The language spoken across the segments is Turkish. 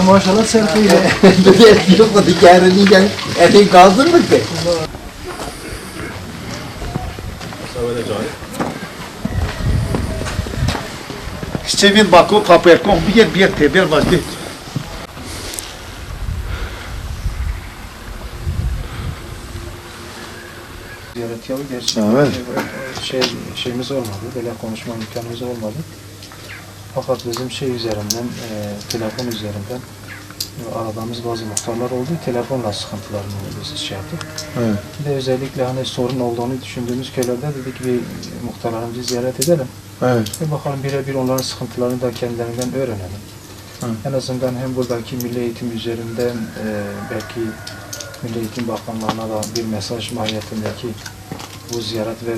Maşallah sen yok o diğerini gel etin kaldır mı ki? Sevin bakı kapıya kom bir teber vazgeç. Ziyaret yalı gerçekten evet. Şeyimiz olmadı, böyle konuşma imkanımız olmadı. Fakat bizim üzerinden, telefon üzerinden aradığımız bazı muhtarlar oldu. Telefonla sıkıntılarını biz yaptık. Evet. Bir de özellikle hani sorun olduğunu düşündüğümüz köylerde dedik bir muhtarlarımızı ziyaret edelim. Evet. Ve bakalım birebir onların sıkıntılarını da kendilerinden öğrenelim. Evet. En azından hem buradaki Milli Eğitim üzerinden belki Milli Eğitim Bakanlığı'na da bir mesaj mahiyetindeki bu ziyaret ve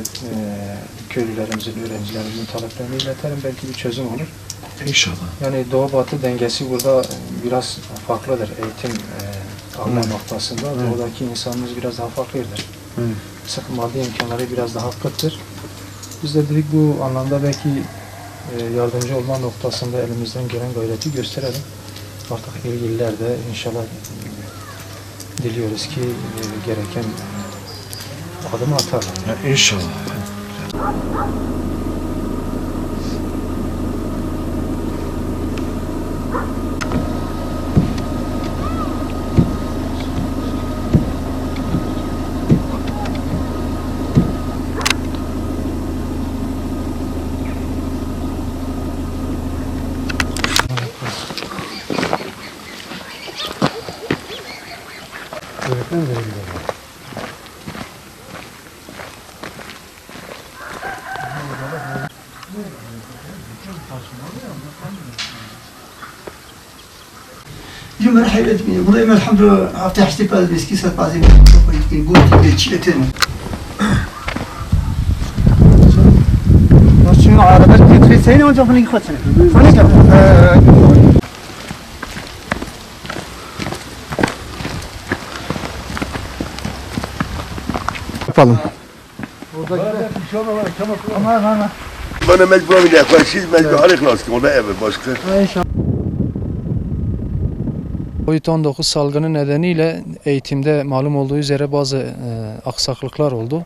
köylülerimizin, öğrencilerimizin taleplerini iletelim. Belki bir çözüm olur. İnşallah. Yani Doğu Batı dengesi burada biraz farklıdır. Eğitim alma noktasında. Doğudaki insanımız biraz daha farklıdır. Maddi imkanları biraz daha kıttır. Biz de dedik bu anlamda belki yardımcı olma noktasında elimizden gelen gayreti gösterelim. Artık ilgililer de inşallah diliyoruz ki gereken adımı atarlar. İnşallah. Öğretmen verildi. مرحبا بكم والله الحمد لله عرفت احتفال بسكيسة بعضي نقول تشيلتين شنو عربت في سنة وجا فني خدنا Yapalım. Bana mecburen bir yaklaşıyız, mecbur hariklas ki ona evet başka. Covid-19 salgını nedeniyle eğitimde malum olduğu üzere bazı aksaklıklar oldu.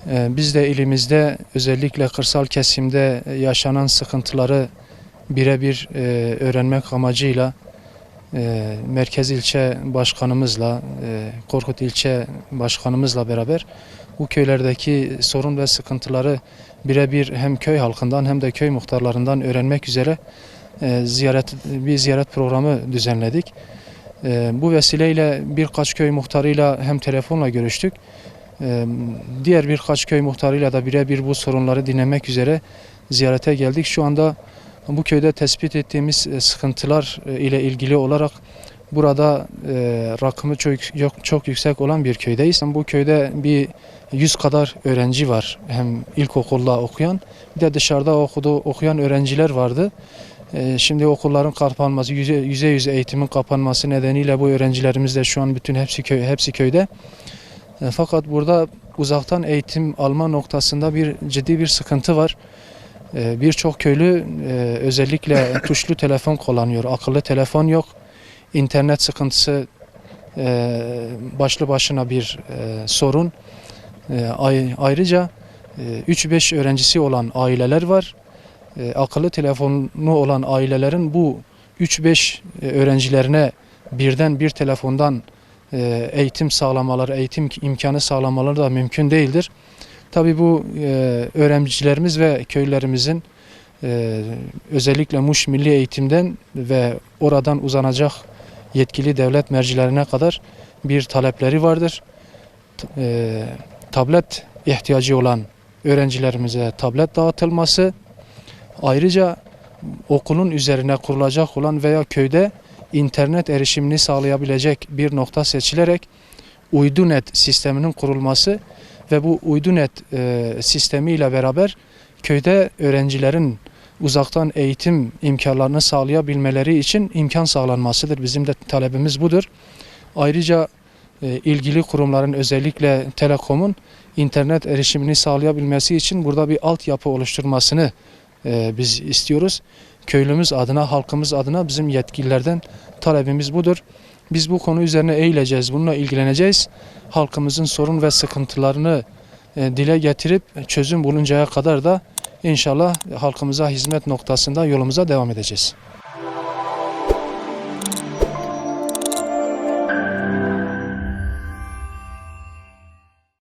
Biz de ilimizde özellikle kırsal kesimde yaşanan sıkıntıları birebir öğrenmek amacıyla Merkez İlçe Başkanımızla, Korkut İlçe Başkanımızla beraber bu köylerdeki sorun ve sıkıntıları birebir hem köy halkından hem de köy muhtarlarından öğrenmek üzere bir ziyaret programı düzenledik. Bu vesileyle birkaç köy muhtarıyla hem telefonla görüştük. Diğer birkaç köy muhtarıyla da birebir bu sorunları dinlemek üzere ziyarete geldik. Şu anda bu köyde tespit ettiğimiz sıkıntılar ile ilgili olarak burada rakımı çok yüksek olan bir köydeyiz. Bu köyde bir 100 kadar öğrenci var. Hem ilkokulda okuyan bir de dışarıda okuyan öğrenciler vardı. Şimdi okulların kapanması, yüz eğitimin kapanması nedeniyle bu öğrencilerimiz de şu an hepsi köyde. Fakat burada uzaktan eğitim alma noktasında ciddi bir sıkıntı var. Birçok köylü özellikle tuşlu telefon kullanıyor, akıllı telefon yok. İnternet sıkıntısı başlı başına bir sorun. Ayrıca 3-5 öğrencisi olan aileler var. Akıllı telefonu olan ailelerin bu 3-5 öğrencilerine birden bir telefondan eğitim sağlamaları, eğitim imkanı sağlamaları da mümkün değildir. Tabii bu öğrencilerimiz ve köylerimizin özellikle Muş Milli Eğitim'den ve oradan uzanacak yetkili devlet mercilerine kadar bir talepleri vardır. Tablet ihtiyacı olan öğrencilerimize tablet dağıtılması, ayrıca okulun üzerine kurulacak olan veya köyde internet erişimini sağlayabilecek bir nokta seçilerek uydunet sisteminin kurulması ve bu uydunet sistemiyle beraber köyde öğrencilerin uzaktan eğitim imkanlarını sağlayabilmeleri için imkan sağlanmasıdır. Bizim de talebimiz budur. Ayrıca ilgili kurumların özellikle Telekom'un internet erişimini sağlayabilmesi için burada bir altyapı oluşturmasını biz istiyoruz. Köylümüz adına, halkımız adına bizim yetkililerden talebimiz budur. Biz bu konu üzerine eğileceğiz, bununla ilgileneceğiz. Halkımızın sorun ve sıkıntılarını dile getirip çözüm buluncaya kadar da inşallah halkımıza hizmet noktasında yolumuza devam edeceğiz.